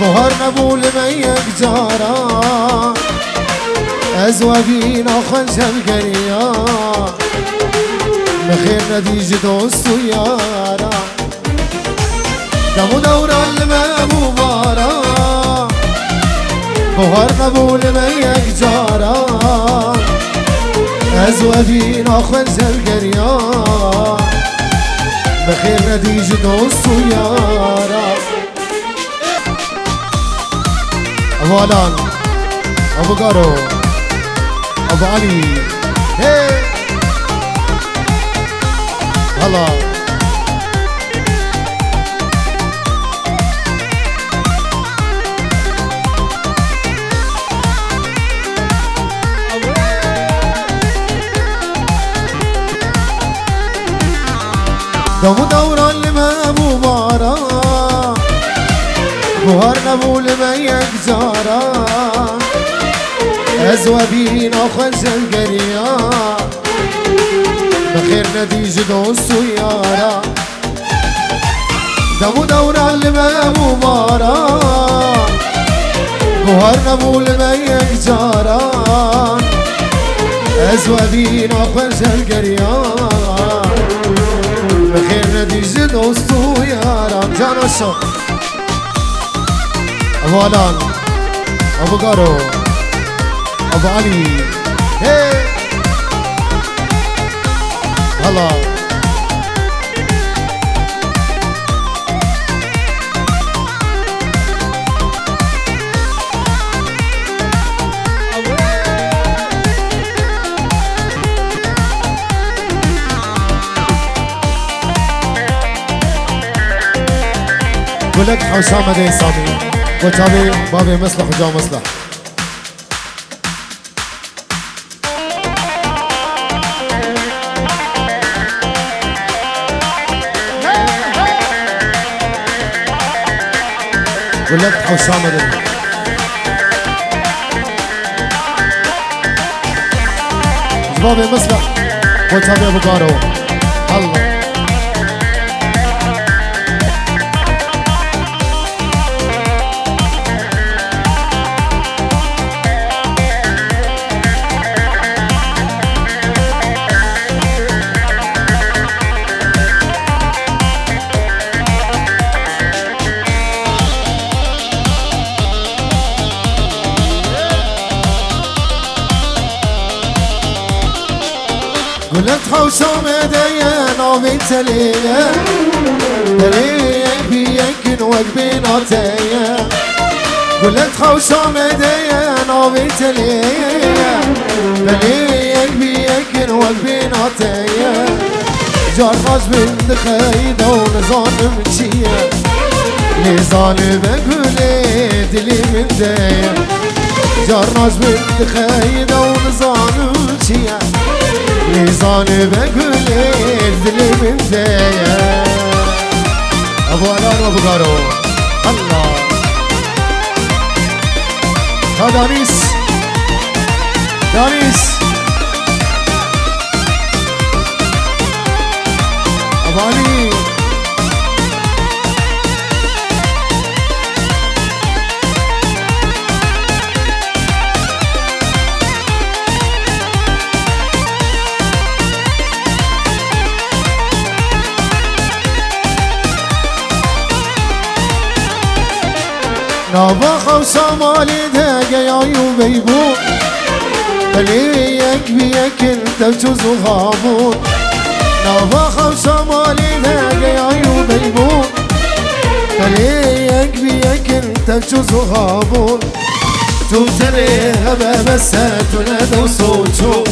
بهار نبول ميك جارا ازوى بينا خنجل قريا بخير نديج دوست ويارا دمو دورا المامو بارا بهار نبول ميك جارا ازوى بينا خنجل قريا بخير نديج دوست ويارا ابو علان ابو قارو ابو علي هي هلا دمو دورا المامو بارا بهار نبول ميك جارا ازوى بينا خنجل قريا بخير نديج دوست ويارا دمو دورا المامو بارا بهار نبول ميك جارا ازوى بينا خنجل قريا بخير نديج دوست ويارا جانا الشوق ابو علان ابو قارو ابو علي هي هلا ولك حسام دي صامي وتابي بابي مصلح وجاو مصلح ولك حسام دي بابي مصلح وتابي ابو قارو الله قلت حوسام ديان عبيت ليا دليك بيك وقبين عطيا قلت حوسام ديان عبيت ليا دليك بيك وقبين عطيا جار خاش بند خيدة ونظام مشيا لزان بقولي دلي من ديا جار خاش بند خيدة ونظام مشيا لزان بقولي دلي من ديا ابو علان وابو قارو الله دانيس دانيس ابو علي نابا خوصا مالي داقا يا يوبيبون بليك بيك انت بجوز وغابون نابا خوصا مالي داقا يا يوبيبون بليك بيك انت بجوز وغابون توتري هبا بسات ونادو صوتو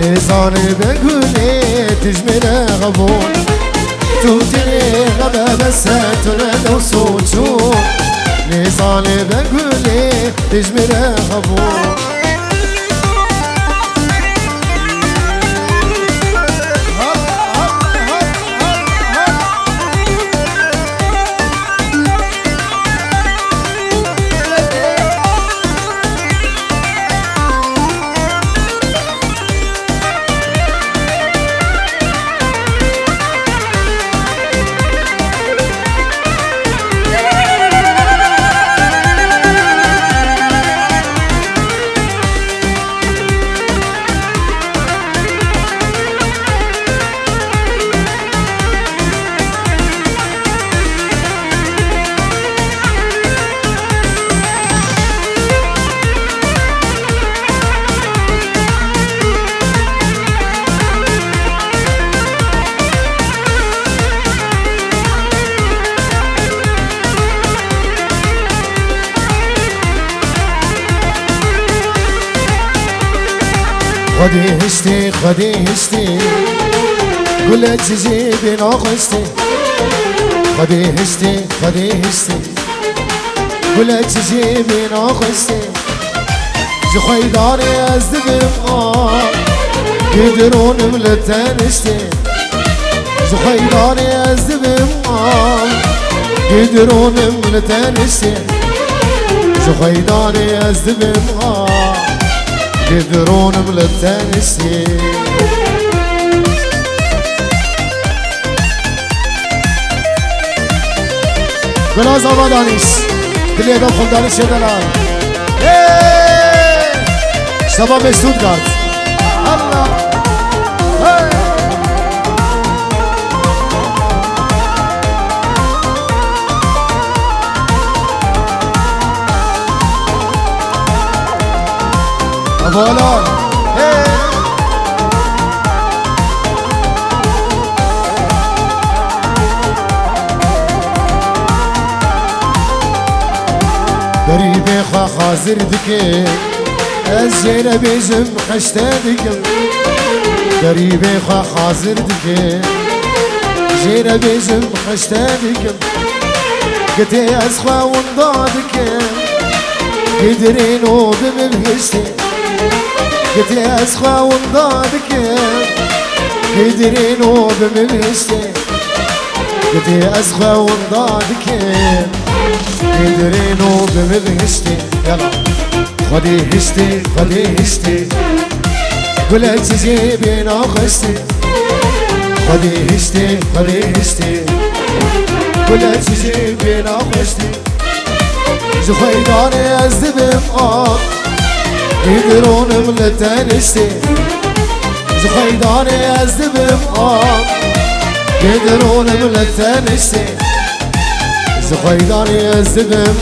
لزاني بقولي تجمل غبون توتري هبا بسات ونادو صوتو لزاني بقولي تجمل غبون خدي هشتي خدي هشتي قلت جيبي ناقشتي خدي هشتي خدي هشتي قلت جيبي ناقشتي جخيداني ازدبم يدرون ملتنشتي جخيداني ازدبم يدرون ملتنشتي جخيداني ازدبم يدرون ملتنشتي بلا زبا دانش دلی دم خود دانش یدلا شباب استوتگارت الله ابولان دريبي خا خازر دكي الزينة بيزم خشتا دكم دريبي خا خازر دكي زينة بيزم خشتا دكم قتي أسخوا وندادك قدرينو بمبهشتي قتي أسخوا وندادك قدرينو بمبهشتي قتي أسخوا وندادك قدرينو بمبهشتي يلا خدي هشتي خدي هشتي قلت جيبي ناقشتي خدي هشتي خدي هشتي قلت جيبي ناقشتي جخيداني ازدبم يدرون ملتنشتي جخيداني ازدبم يدرون ملتنشتي جخيداني ازدبم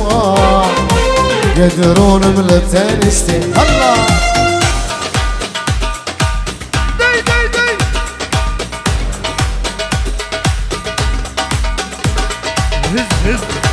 يدرون ملتنشتي الله دي دي دي هز هز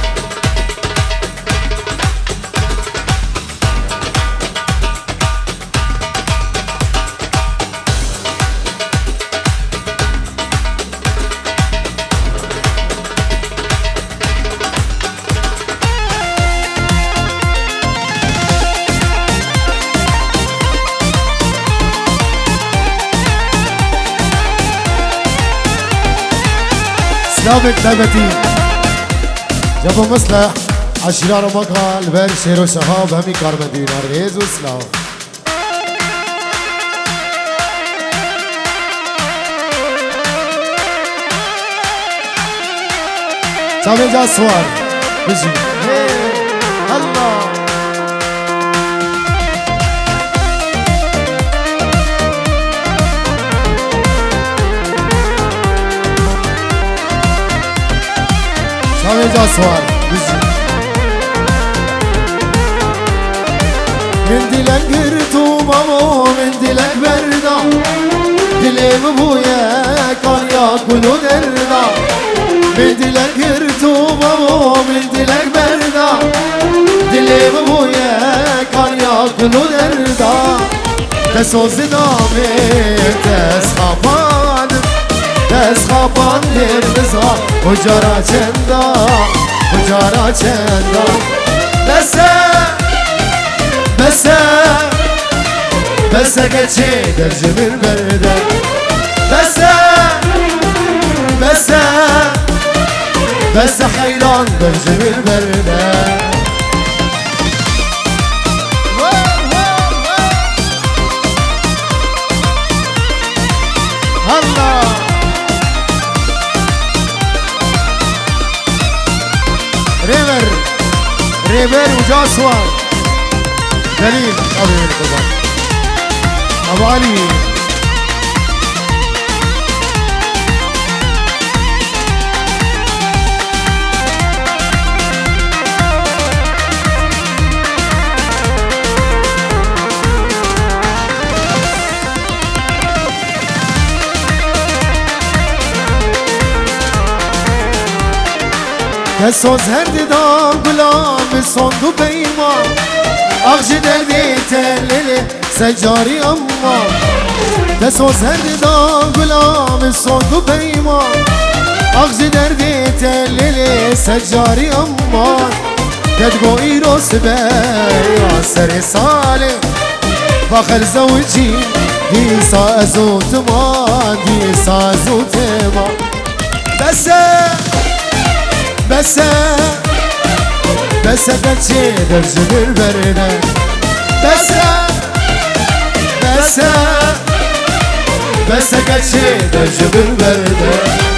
سلامك ثبتي جابوا مصلح عشرار ومقال بين شير وشهاب همي كارمدينا ريز وسلام سامي جا سوار بجي الله سامي جا سوار بجي من دلك قرتو مامو من دلك بردا دليم بويا كان ياكلو دردا من دلك قرتو مامو من دلك بردا دليم بويا كان ياكلو دردا تسوز نامي تسخبان تسخبان دربزا وجارا چندا وجارا چندا بس geçi dercimin berde بس حيران dercimin berde Allah ريبر وجاسوان دليل أبو القضاء أبو علي كسوز هردي دام غلام صندوق بيما أخشي دردي تللي سجاري أما دسوز هردی دا گلام صد و پیمان اغز دردی تلیلی سجاری امان تدقوی روس بی سر سالی فخر زوجي دي سازو تما دي سازو تما بس بس بس قلتي درجة البردة بس بس بس قلتي درجة البردة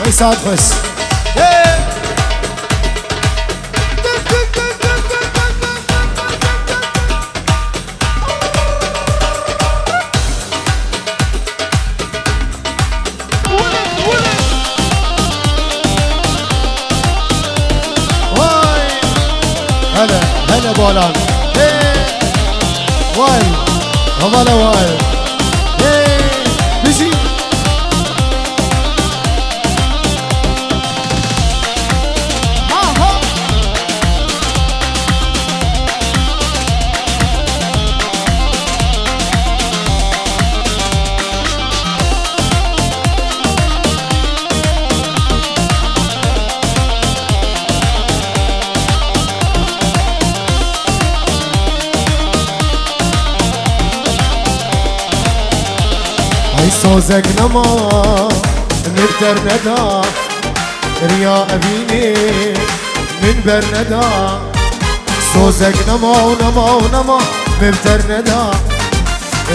ويسعد خش هلا هلا بولان واي هلا واي بيجي سوزك نما نبتر ندا ريا أبيني من برندا سوزك نما ونما ونما نبتر ندا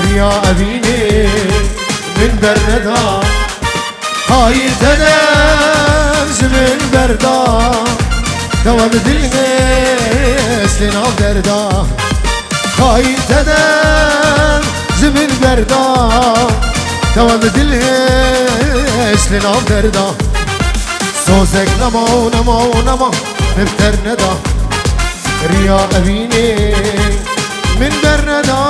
ريا أبيني من برندا هاي تدمج من بردا توا بدلني سلنا دردا هاي تدمج من بردا توا بدلهش لنام دردا سوزك نما ونما ونما نبتر ندا ريا أبيني من برندا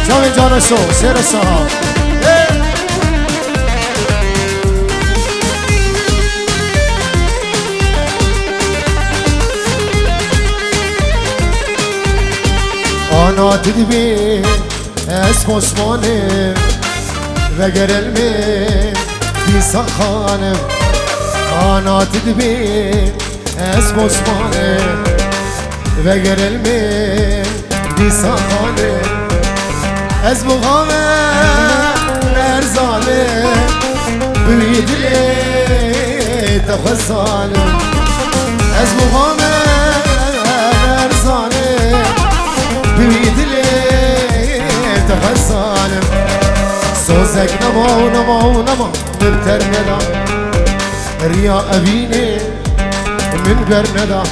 شاوي جانا شو سير السهام أنا تدبي اسم عثماني وگر المي في سخانم أنا تدبي اسم عثماني وگر المي في سخانم از مقام ارزاله بریدلی تخصالم از مقام ارزاله بریدلی تخصالم سوزك نما ونما ونما نبتر ندا ريا أبيني من برندا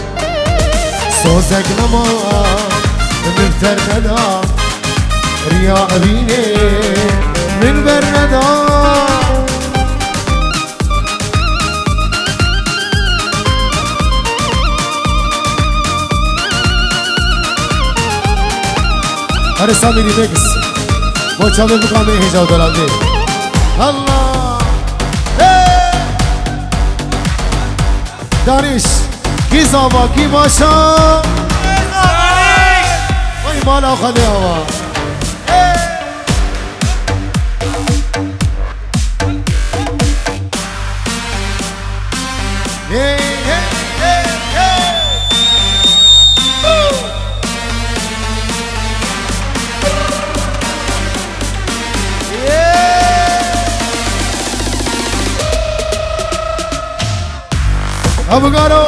سوزك نما نبتر ندا ريا أبيني من برندا هر سامي ريميكس وچاوه مقامي هجاو دلالده الله دانش کی زابا کی باشا وای مالا خاله هوا Abogado,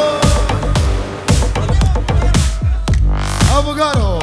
abogado.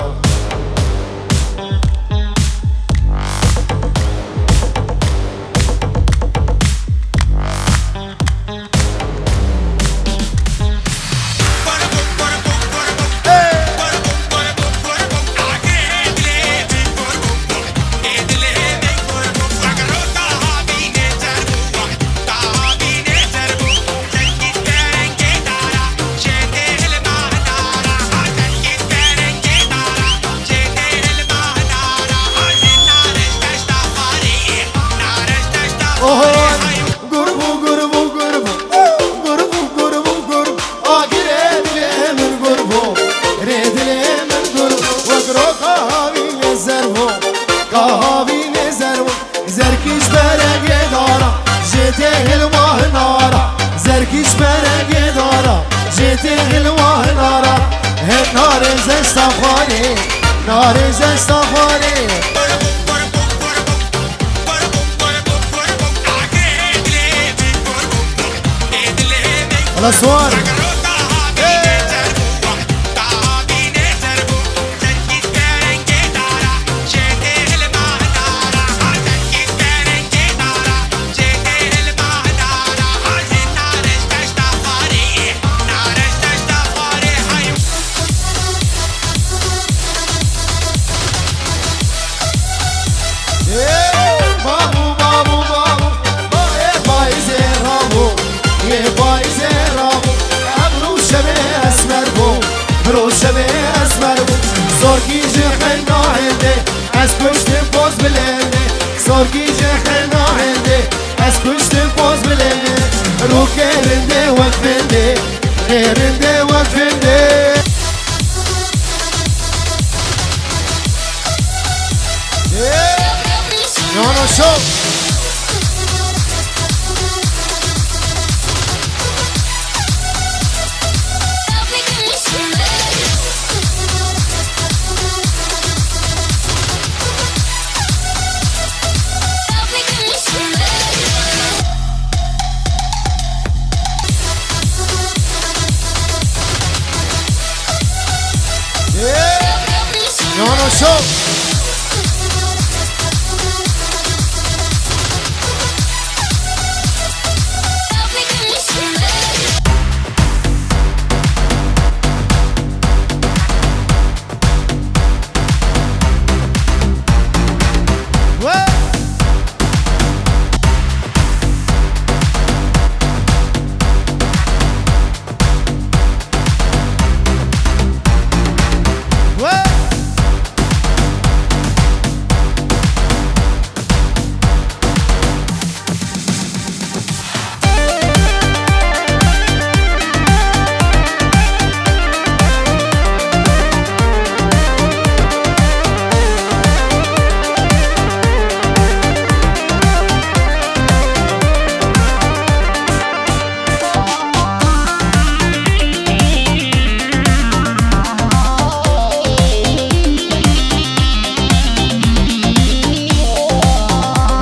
الواه نارا زرقش برنگ دارا جيته الواه نارا هن نار زستخواني نار زستخواني الأسوار روشبه اسمر بود زورگی جهنه هنده از کشتم باز بلنده زورگی جهنه هنده از کشتم باز بلنده رو کرنده وقفنده غیرنده وقفنده نانا شو نانا شو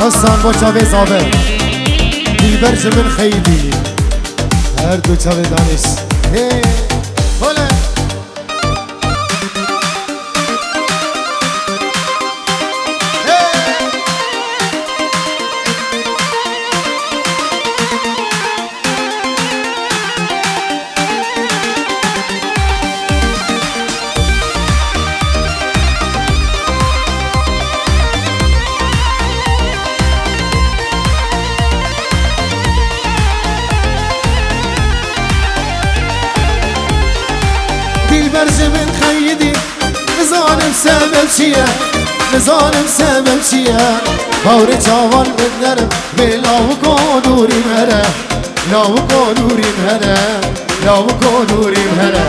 استان با چاوه زاوه دیلبرج من خیلی هر دو چاوه دانش هله برج من خیدی نزانم سبب چیه نزانم سبب چیه باور جوان بدنرم به لاو کدوریم هره لاو کدوریم هره لاو کدوریم هره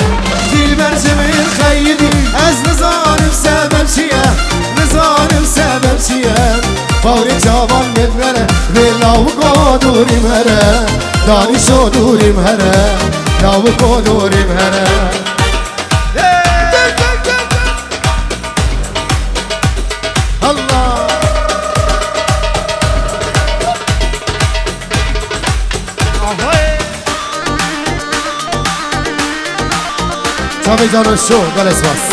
دیل برج من خیدی از نزانم سبب چیه نزانم سبب چیه باور جوان بدنرم به لاو کدوریم هره دانشو دوریم هره لاو کدوریم هره چاوی جانو شو گلس باس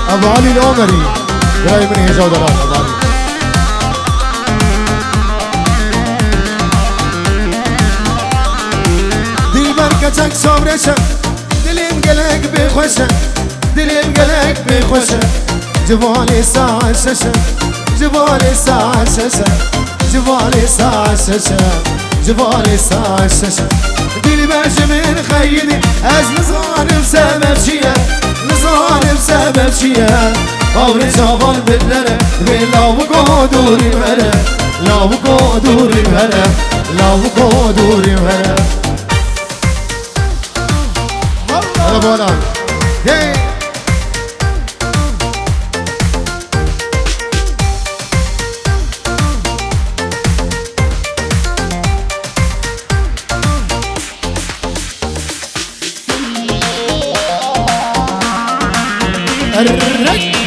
ابو علي العمري جاي من هجا ودلال ابو علي دي بركتك صبرشة دلیم گلک بخوشه دلیم گلک بخوشه جوالی ساعت ششه جوالی ساعت ششه جوالی ساعت ششه جوالی ساعت ششه دلی برش من خیلی از نظارم سبب چیه نظارم سبب چیه آور جوان بدنره به لاو گودوری مره لاو گودوری مره لاو کو دوری مره هلا بالا الرج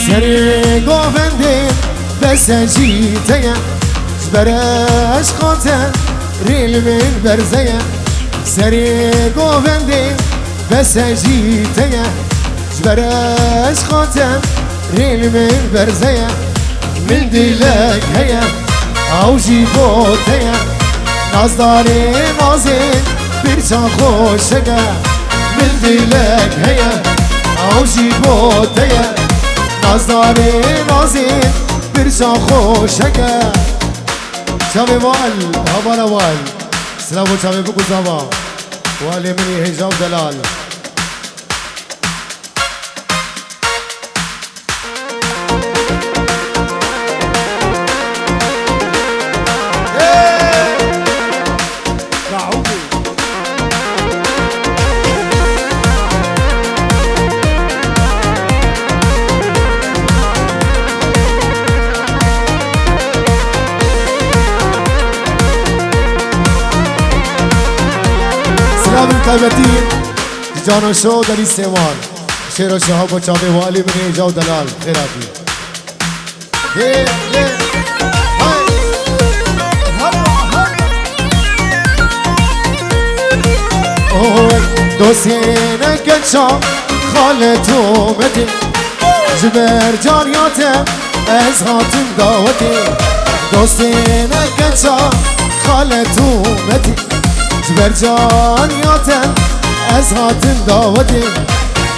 سری گوهندین بسجیتیم جبرش خاطر ریل من برزیم سری گوهندین بسجیتیم جبرش خاطر ریل من برزیم من دیلک هیم او جیبوتیم نازداری نازین برچان خوشگه من دیلک هیم او جیبوتیم نازداری نازین برچان خوشگه چاوی وال هبالا وال سلام و چاوی بگو زبا والی منی هجاب دلال طيبتين جانا شو دلي سيوان شير الشهاب وشابي والي من جو دلال خيراتي هي هاي دوسينا كتشا خالتو متي جبر جارياته از هاتم دعوتي دوسينا كتشا خالتو متي جبرجان ياتن از هاتن داوتي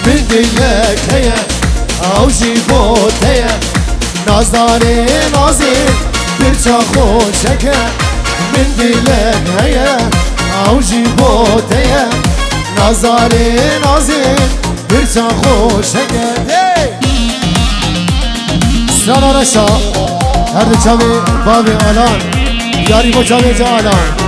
من دلك هيا او جيبوت هيا نازداري نازين برچا خوشكه من دلك هيا او جيبوت هيا نازداري نازين برچا خوشكه سرانا رشا هر چاوي بابي آلان ياري بو چاوي جا آلان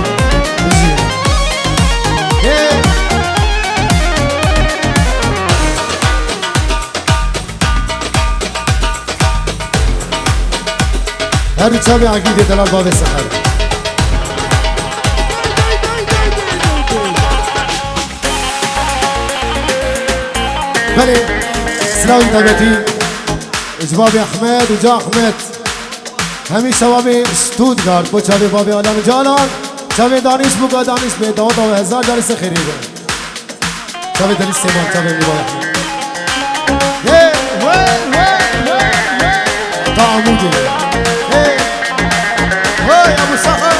هر چاوی عقیده دلال باب سخر بله سلاوی طبیعتی اجباب احمد و جا احمد همی شوابی ستودگارد با چاوی بابی آلان جالان چاوی دانش بگا دانش به دادا و هزار دانش خریده چاوی دلیل سیمان چاوی میبای تا عمودی هاي ابو صخر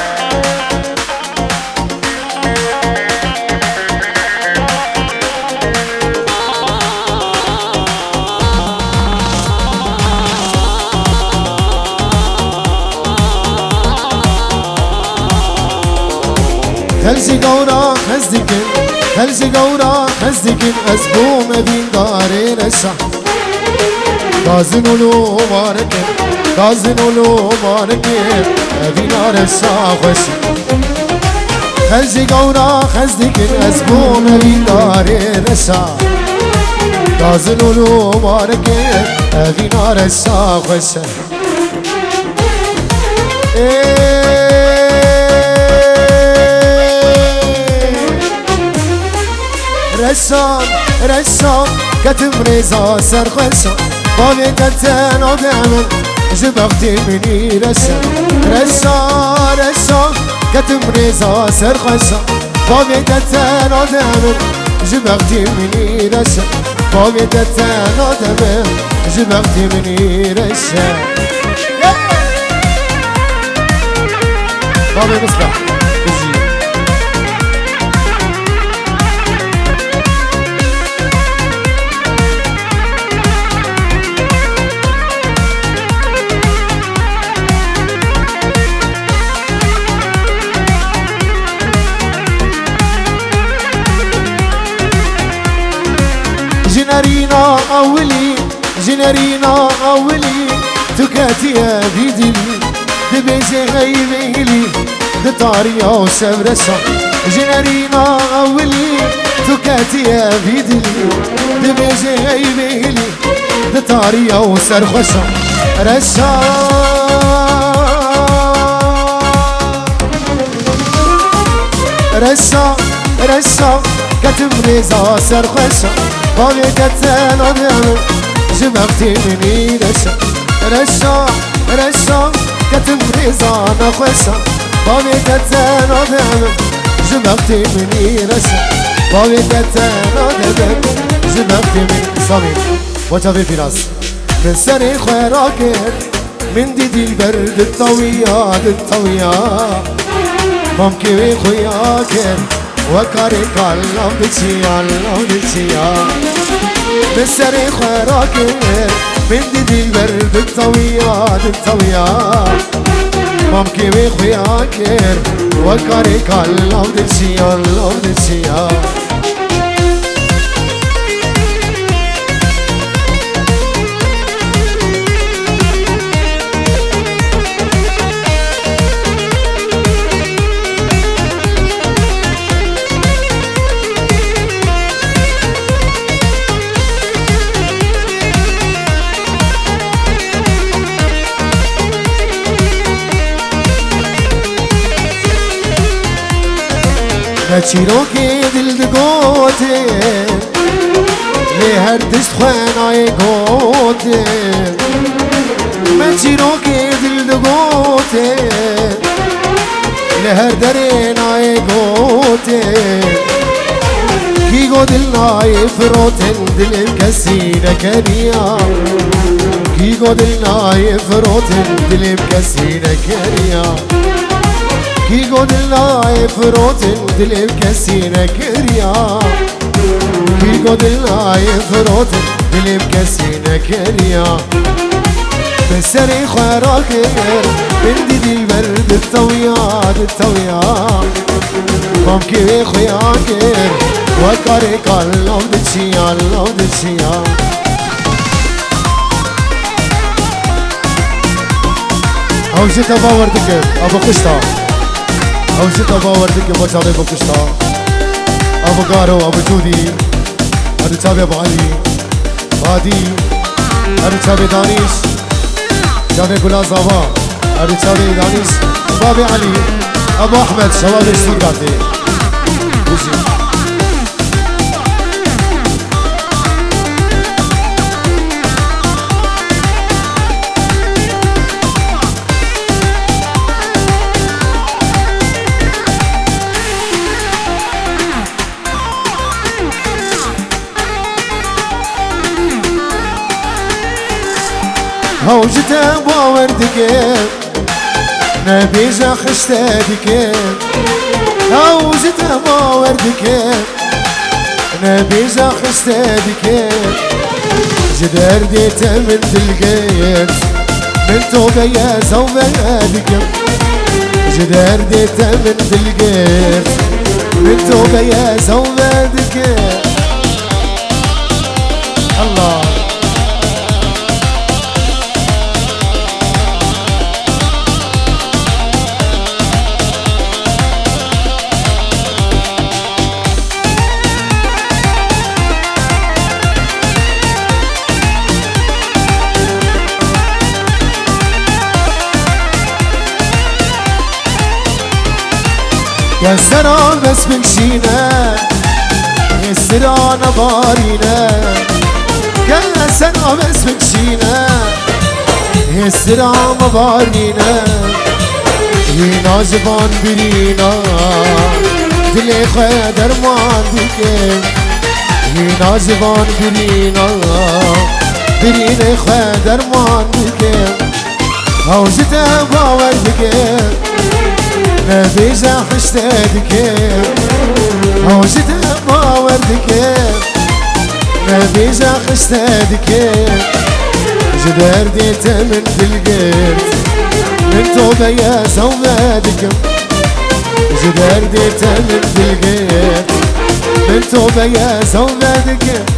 خلجي قورا خزدكن خلجي قورا خزدكن اسبو مدين دارين الشح دازنولو ماركن دازنولو ماركن ابي نار الشاخش خلجي قورا خزدكن اسبو مدين دارين الشح دازنولو ماركن ابي نار الشاخش رسام رسام كتم رزا سرخشام بابي كتن آدمن جبختي مني رسام رسام كتم رزا سرخشام بابي كتن آدمن جبغتي مني رشا بابي تتانا دمم جبغتي مني رشا بابي مصبح بجي جنارينا أولي جنارينا أولي تكاتي يا بيدي دبيجي غيبيلي دطاريا وسبرسا جنارينا أولي تكاتي يا بيدي دبيجي غيبيلي دطاريا وسرخسا رسا رسا رسا كتب رزا سرخسا بابي كتانا دمم جبغتي مني رشا رشا رشا كتب رزا نخسا بابي كتانا دمم جبغتي مني رشا بابي كتانا دمم جبغتي مني صامي وجبي في راس من سري خيراكر من ديدي البرد الطويات الطويات ممكن خوياكر وكاري كالله بدشيا بالسري خيراكر من ديدي البرد الطويات ممكن خوياكر وكاري كالله بدشيا چیروکی دل دگوته لی هر دست خوانای گوته من چیروکی دل دگوته لی هر درینای گوته کی گو دل نای فروتن دلم کسی نکریا کی گو دل نای فروتن دلم کسی نکریا کی گودلای فروتن دلم کسی نکریا کی گودلای فروتن دلم کسی نکریا بسری خراکر بندی دل برد الطویات ممکن خویاکر وکاری کالله دچیا اوجت باور دکر ابو قشتا اوجت باور دکر بچاوی ابو قشتا ابو گارو ابو جودی ابو چاوی ابو علی بادی ابو چاوی دانش چاوی گلاز آوا ابو چاوی دانش بابی علی ابو احمد شوابی شتوتگارتی هوجت باور دکر نبیجا خشت دکر هوجت باور دکر نبیجا خشت دکر جدر دیت من دلقیت من توبه یا زوبه دکر جدر دیت من دلقیت من توبه یا زوبه دکر الله يا سلام بس بمشينا يا سلام بارينا يا سلام بس بمشينا يا سلام بارينا يا ناجبان برينا دلي خدر ما عندك هینا جوان برینا برین خواه درمان بکن هاوجت باور بکن نبیجا حشته دکن هاوجت باور بکن نبیجا حشته دکن جدار دیت من دلگرد من توبه یا سوما دکم جدار دیت من دلگرد من توبه یا سوما دکم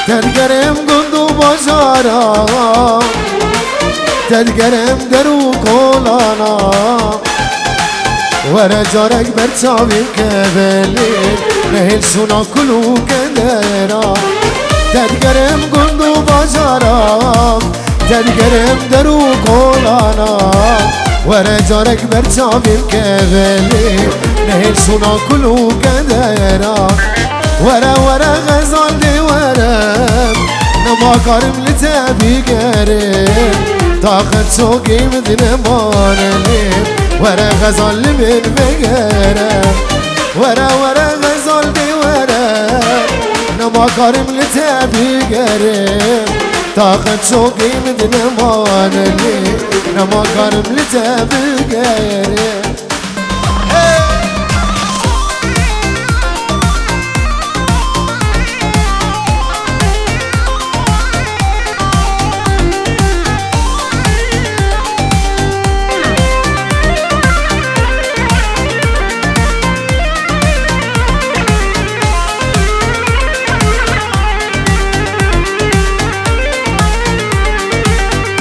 تدگرم گندو بازارا تدگرم درو کولانا ورا جارك برچاوی کبلی نهل سونا کلو کندرا تدگرم گندو بازارا تدگرم درو کولانا ورا جارك برچاوی کبلی نهل سونا کلو کندرا ورا ورا غزال دي ورا نما كارم لتابي قريب طاقت سوقي مثل ما نليم ورا غزال من بقرا ورا ورا غزال دي ورا نما كارم لتابي قريب طاقت سوقي مثل ما نليم نما كارم لتابي قريب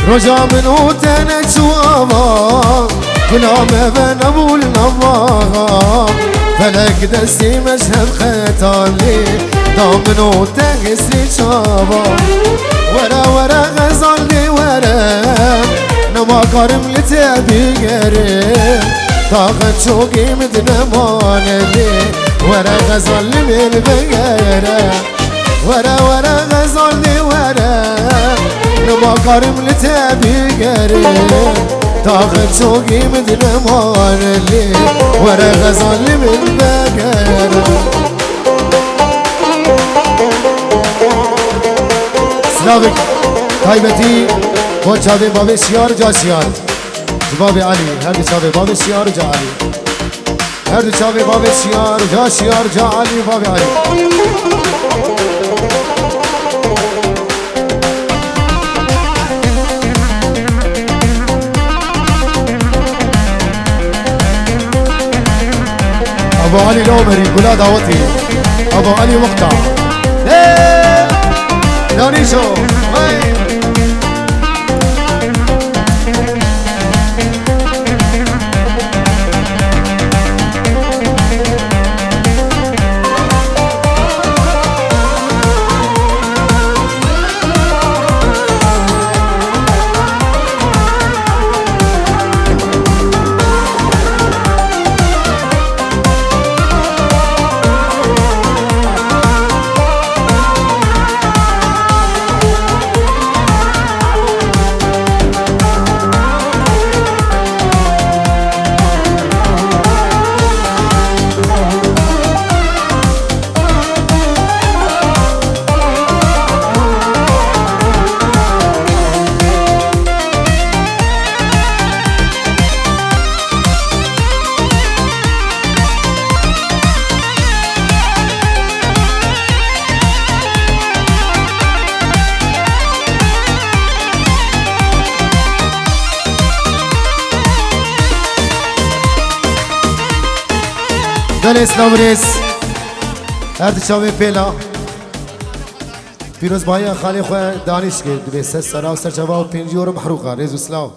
رجا منو تنجوابا كلام بنبو النباغا فلك دستي مشهد ختالي دامنو تغسري شابا ورا ورا غزال لي ورا نما كارم لتابي قريب طاقت شوقي مدنمان لي ورا غزال لي بالبقرة ورا ورا غزال لي ورا نما كارم لتابي قريب طاقت شوقي مدنمان لي ورا غزال لي بالبقرة سلامك طيبتي وجهي بابي سيار جا سيار بابي علي هذه شافي بابي سيار جا علي هذه شافي بابي سيار جا علي بابي علي ابو علي العمري كلها دعوتي ابو علي مقطع نانيشو خال اسلام ریس هر چاوی پیلا پیروز باید خالی خواه دانش کرد به سر سرا و سر جواب پینجی و محروقه ریز و سلام